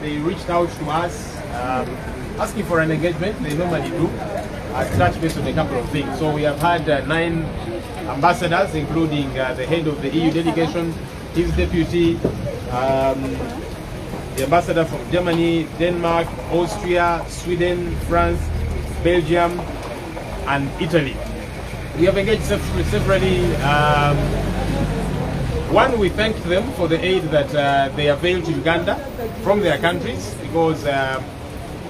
They reached out to us asking for an engagement. They normally do. Touch base on a couple of things. So we have had 9 ambassadors, including the head of the EU delegation, his deputy, the ambassador from Germany, Denmark, Austria, Sweden, France, Belgium, and Italy. We have engaged severally. One, we thanked them for the aid that they availed to Uganda from their countries, because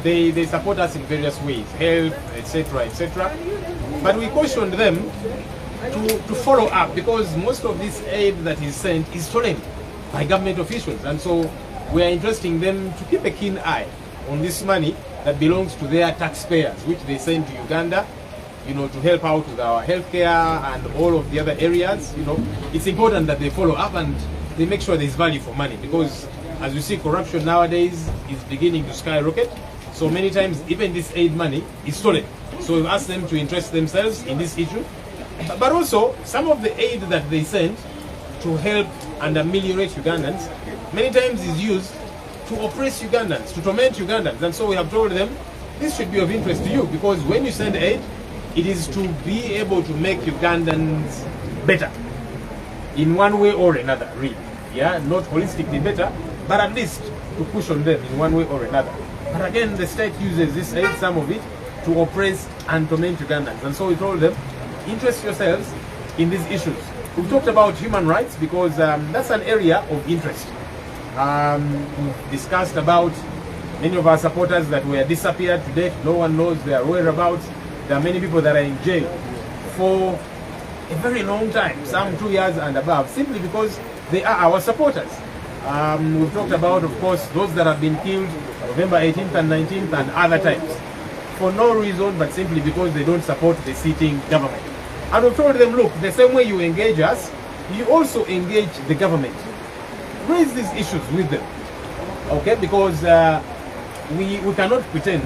they support us in various ways, health, etc., etc. But we cautioned them to follow up, because most of this aid that is sent is stolen by government officials, and so we are entrusting them to keep a keen eye on this money that belongs to their taxpayers, which they send to Uganda, you know, to help out with our healthcare and all of the other areas. You know, it's important that they follow up and they make sure there's value for money, because as you see, corruption nowadays is beginning to skyrocket. So many times, even this aid money is stolen. So we've asked them to interest themselves in this issue. But also, some of the aid that they send to help and ameliorate Ugandans, many times is used to oppress Ugandans, to torment Ugandans. And so we have told them, this should be of interest to you, because when you send aid, it is to be able to make Ugandans better in one way or another, really. Yeah, not holistically better, but at least to push on them in one way or another. But again, the state uses this aid, some of it, to oppress and torment Ugandans. And so we told them, interest yourselves in these issues. We've talked about human rights, because that's an area of interest. We've discussed about many of our supporters that were disappeared to date. No one knows their whereabouts. There are many people that are in jail for a very long time, some 2 years and above, simply because they are our supporters. We've talked about, of course, those that have been killed November 18th and 19th and other times, for no reason but simply because they don't support the sitting government. And we've told them, look, the same way you engage us, you also engage the government. Raise these issues with them, okay? Because we cannot pretend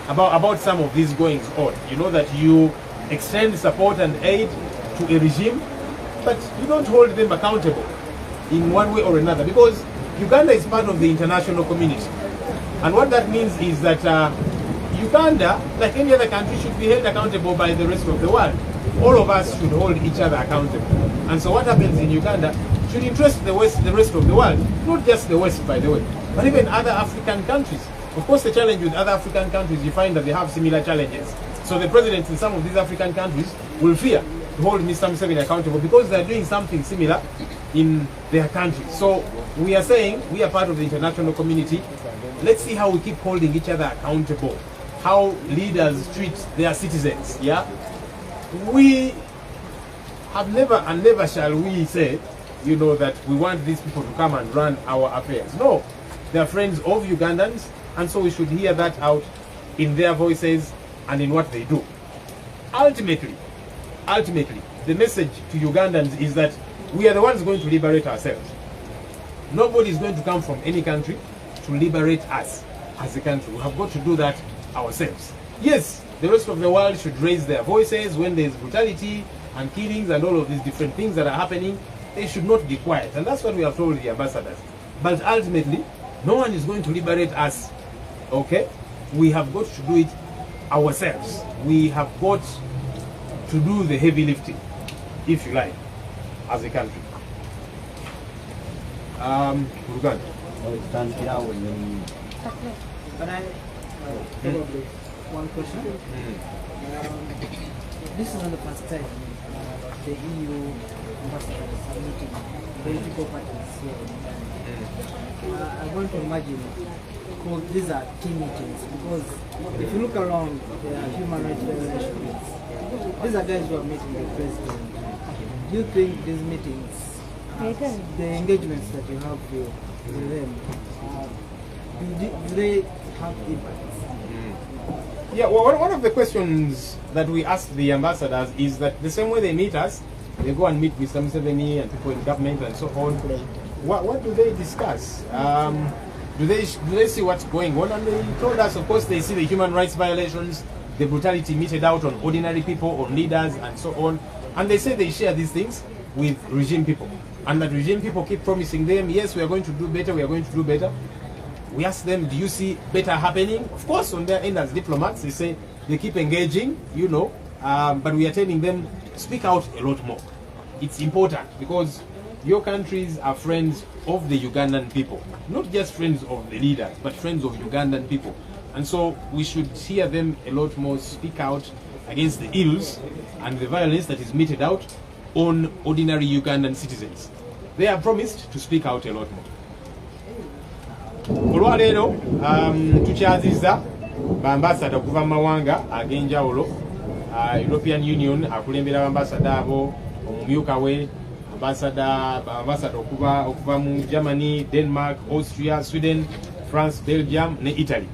about some of these goings on. You know that you extend support and aid to a regime, but you don't hold them accountable in one way or another, because Uganda is part of the international community. And what that means is that Uganda, like any other country, should be held accountable by the rest of the world. All of us should hold each other accountable. And so what happens in Uganda should interest the West, the rest of the world, not just the West, by the way, but even other African countries. Of course, the challenge with other African countries, you find that they have similar challenges. So the presidents in some of these African countries will fear to hold Mr. Museveni accountable, because they're doing something similar in their countries. So we are saying, we are part of the international community. Let's see how we keep holding each other accountable, how leaders treat their citizens. Yeah, we have never and never shall we say, you know, that we want these people to come and run our affairs. No, they are friends of Ugandans, and so we should hear that out in their voices and in what they do. Ultimately, the message to Ugandans is that we are the ones going to liberate ourselves. Nobody is going to come from any country to liberate us as a country. We have got to do that ourselves. Yes, the rest of the world should raise their voices when there is brutality and killings and all of these different things that are happening. They should not be quiet, and that's what we have told the ambassadors. But ultimately, no one is going to liberate us, okay? We have got to do it ourselves. We have got to do the heavy lifting, if you like, as a country. Uganda. But I probably one question. This isn't the first time the EU ambassadors are meeting political parties here in Uganda. I want to imagine these are key meetings, because if you look around the human rights violations, these are guys who are meeting the president. Do you think these meetings, the engagements that you have with them, do they have impact? Yeah, well, one of the questions that we ask the ambassadors is that the same way they meet us, they go and meet Mr. Museveni and people in government and so on. What do they discuss? Do they see what's going on? And they told us, of course, they see the human rights violations, the brutality meted out on ordinary people, on leaders, and so on. And they say they share these things with regime people. And that regime people keep promising them, yes, we are going to do better, we are going to do better. We ask them, do you see better happening? Of course, on their end as diplomats, they say they keep engaging, you know, but we are telling them, speak out a lot more. It's important because your countries are friends of the Ugandan people. Not just friends of the leaders, but friends of Ugandan people. And so we should hear them a lot more speak out against the ills and the violence that is meted out on ordinary Ugandan citizens. They are promised to speak out a lot more. Olwaleero tukyaziza bambasada okuva mu mawanga ag'enjawulo. European Union akulembera bambasada abo, omumyuka we ambasada okuva mu Germany, Denmark, Austria, Sweden, France, Belgium ne Italy.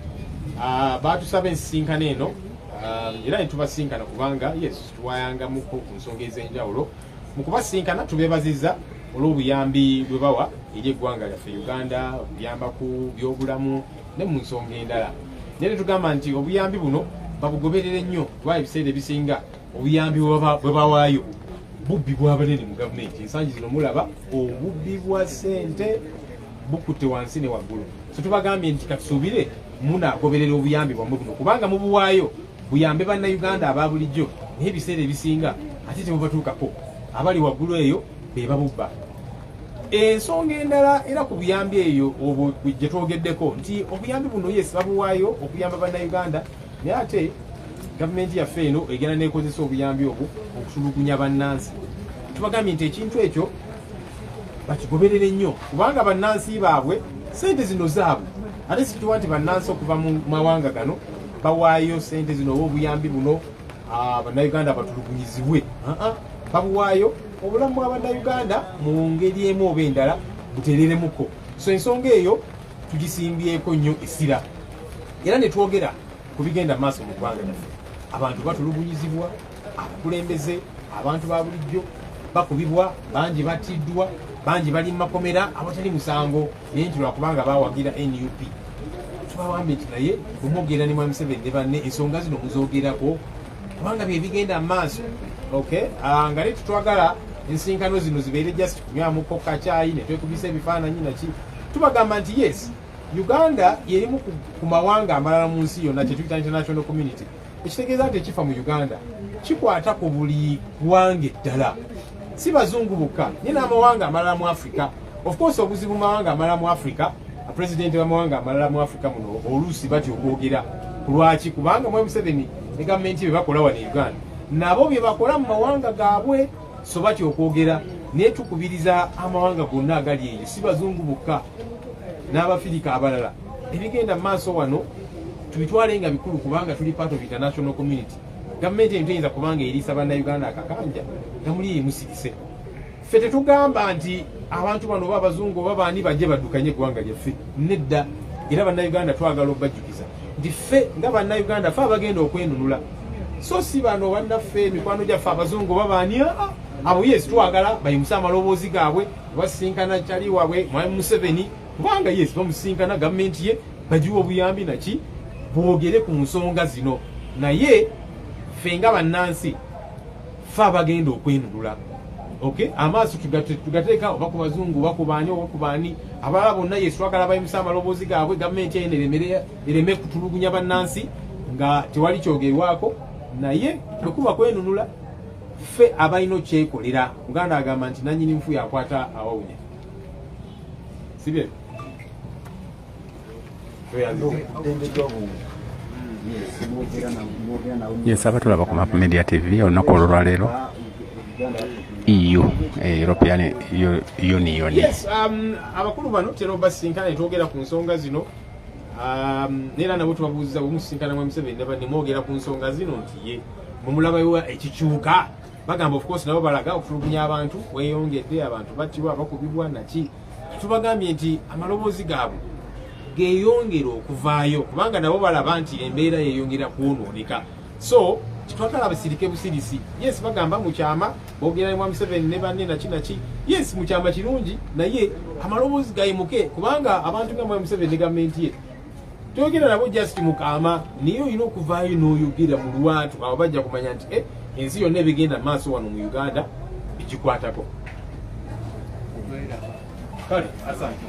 Batusaba ensinkano eno era ne tubasinkana kubanga yes tuwayangamuko ku nsonga ez'enjawulo. Mu kubasinkana tubeebaziza olw'obuyambi bwe bawa eri eggwanga lyaffe Uganda, okuyamba ku byobulamu ne mu nsonga endala. Naye tugamba nti obuyambi buno babugoberere nnyo kuba ebiseera ebisinga obuyambi bwe bawaayo bubbi bw'abanene mu gavumenti. Ensangi zino mulaba obubbi bwa ssente bukutte wansi ne waggulu. So tubagambye nti katusuubire munaagoberera obuyambi bwammwe buno kubanga mubuwaayo buyambe bannayuganda aba bulijjo naye ebiseera ebisinga ate temubatuukako abali waggulu eyo be babubba. Ensonga endala era ku buyambi eyo gye twogeddeko nti obuyambi buno yes babuwaayo okuyamba bannayuganda naye ate gavumenti yaffe eno egenda neekozesa obuyambi obwo okutulugunya bannansi. Tubagambye nti ekintu ekyo bakigoberere nnyo kubanga bannansi baabwe sente zino zaabwe ate situwa nti bannansi okuva mu mawanga gano bawaayo sente zino oba obuyambi buno bannayuganda batulugunyizibwe. Babuwaayo obulamu bw'abannayuganda mu ngeri emu oba endala butereremuko. So ensonga eyo tugisimbyeko nnyo essira era ne twogera ku bigenda maaso mu ggwanga lyaffe. Abantu batulugunyizibwa, abakulembeze, abantu ba bulijjo bakubibwa, bangi battiddwa, bangi bali mu makomera awatali musango naye nti lwakubanga bawagira NUP. Tubawambye nti naye bwemwogera ne Mwami Museveni ne banne ensonga zino muzoogerako kubanga bye bigenda mu maaso. Nga leero twagala ensinkano zino zibeere just kunywamuko kacaayi ne twekubisa ebifaananyi naki. Tubagamba nti yes, Uganda yerimu ku mawanga amalala mu nsi yonna kye tuyita international community. Ekitegeeza nti ekifa mu Uganda kikwata ku buli ggwanga eddala, si bazungu bokka naye n'amawanga amalala mu Africa. Of course obuzibu mu mawanga amalala mu Africa, pulezidenti w'amawanga amalala mu Africa muno oluusi batya okwogera ku lwaki kubanga Mwami Museveni ne gavumenti bye bakola wano e Uganda nabo bye bakola mu mawanga gaabwe, so batya okwogera. Naye tukubiriza amawanga gonna agali eyo, si bazungu bokka n'Abafirika abalala. Ebigenda mu maaso wano tubitwale nga bikulu kubanga tuli part of international community. Gavumenti eno teyinza kubanga eriisa bannayuganda akakanja nga muli emusirise. Ffe tetugamba nti abantu bano oba abazungu oba baani bajje baddukanye eggwanga lyaffe, nedda. Era bannayuganda twagala obbajjukiza nti ffe nga bannayuganda ffe abagenda okwenunula, so si bano bannaffe mikwano gyaffe abazungu oba baani. Abo yes twagala bayimusa amaloboozi gaabwe basisinkana kyali waabwe Mwami Museveni kubanga yes bamusisinkana gavumenti ye bagiwa obuyambi naki boogere ku nsonga zino. Naye ffe nga bannansi ffe abagenda okwenunula. Amaaso tugateeka oba ku bazungu oba ku baani oba ku baani abalala bonna yes twagala bayimusa amaloboozi gaabwe gavumenti eno ereme kutulugunya bannansi nga tewali kyogerwako. Naye bwekuba kwenunula ffe abalina okyekolera. Uganda agamba nti nannyini nfu yakwata awawunya. Sibye yes abatulaba ku Map Media TV olunaku olwaleero EU European Union. Yes, abakulu bano tero basinkana etwogera ku nsonga zino. Nera nabo tubabuuza omusisinkana Mwami Museveni ne mwogera ku nsonga zino nti ye mumulabayo ekikyuka. Bagamba of course nabo balaga okutulugunya abantu weyongedde, abantu battibwa abakubibwa naki. Tubagambye nti amaloboozi gaabwe geeyongera okuvaayo kubanga nabo balaba nti embeera yeeyongera kwonooneka. So twagala basirike busirisi. Yes bagamba mu kyama boogera ne Mwami Museveni ne banne naki. Yes mu kyama kirungi naye amaloboozi gayimuke kubanga abantu nga Mwami Museveni ne gavumenti ye twogera nabo just mukama niye olina okuvaayo n'oyogera mu lwatu abo bajja kumanya nti ensi yonna ebigenda maaso wano mu Uganda bigikwatako.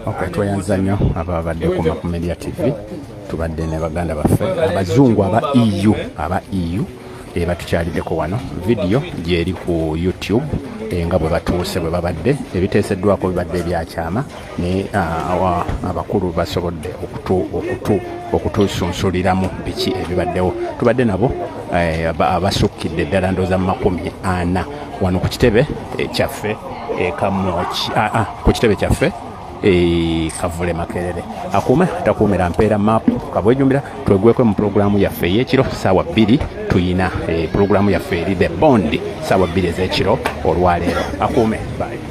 Okay, tweyanza nnyo ababadde ku Media TV. Tubadde ne baganda baffe abazungu aba EU batukyaliddeko wano. Video gyeri ku YouTube nga bwe batuuse bwe babadde ebiteeseddwako bibadde ebyakyama ne abakulu basobodde okutusunsuliramu biki ebibaddewo. Tubadde nabo abasukkidde ddala ndooza mu 40 wano ku kitebe kyaffe Kamochi ku kitebe kyaffe Kavule Makerere. Akume takumira mpeera map kabwejumbira twegweko mu programu yaffe y'ekiro sawa 2 tuyina programu yaffe eri The Bond sawa 2 ez'ekiro olwaleero. Akume bye.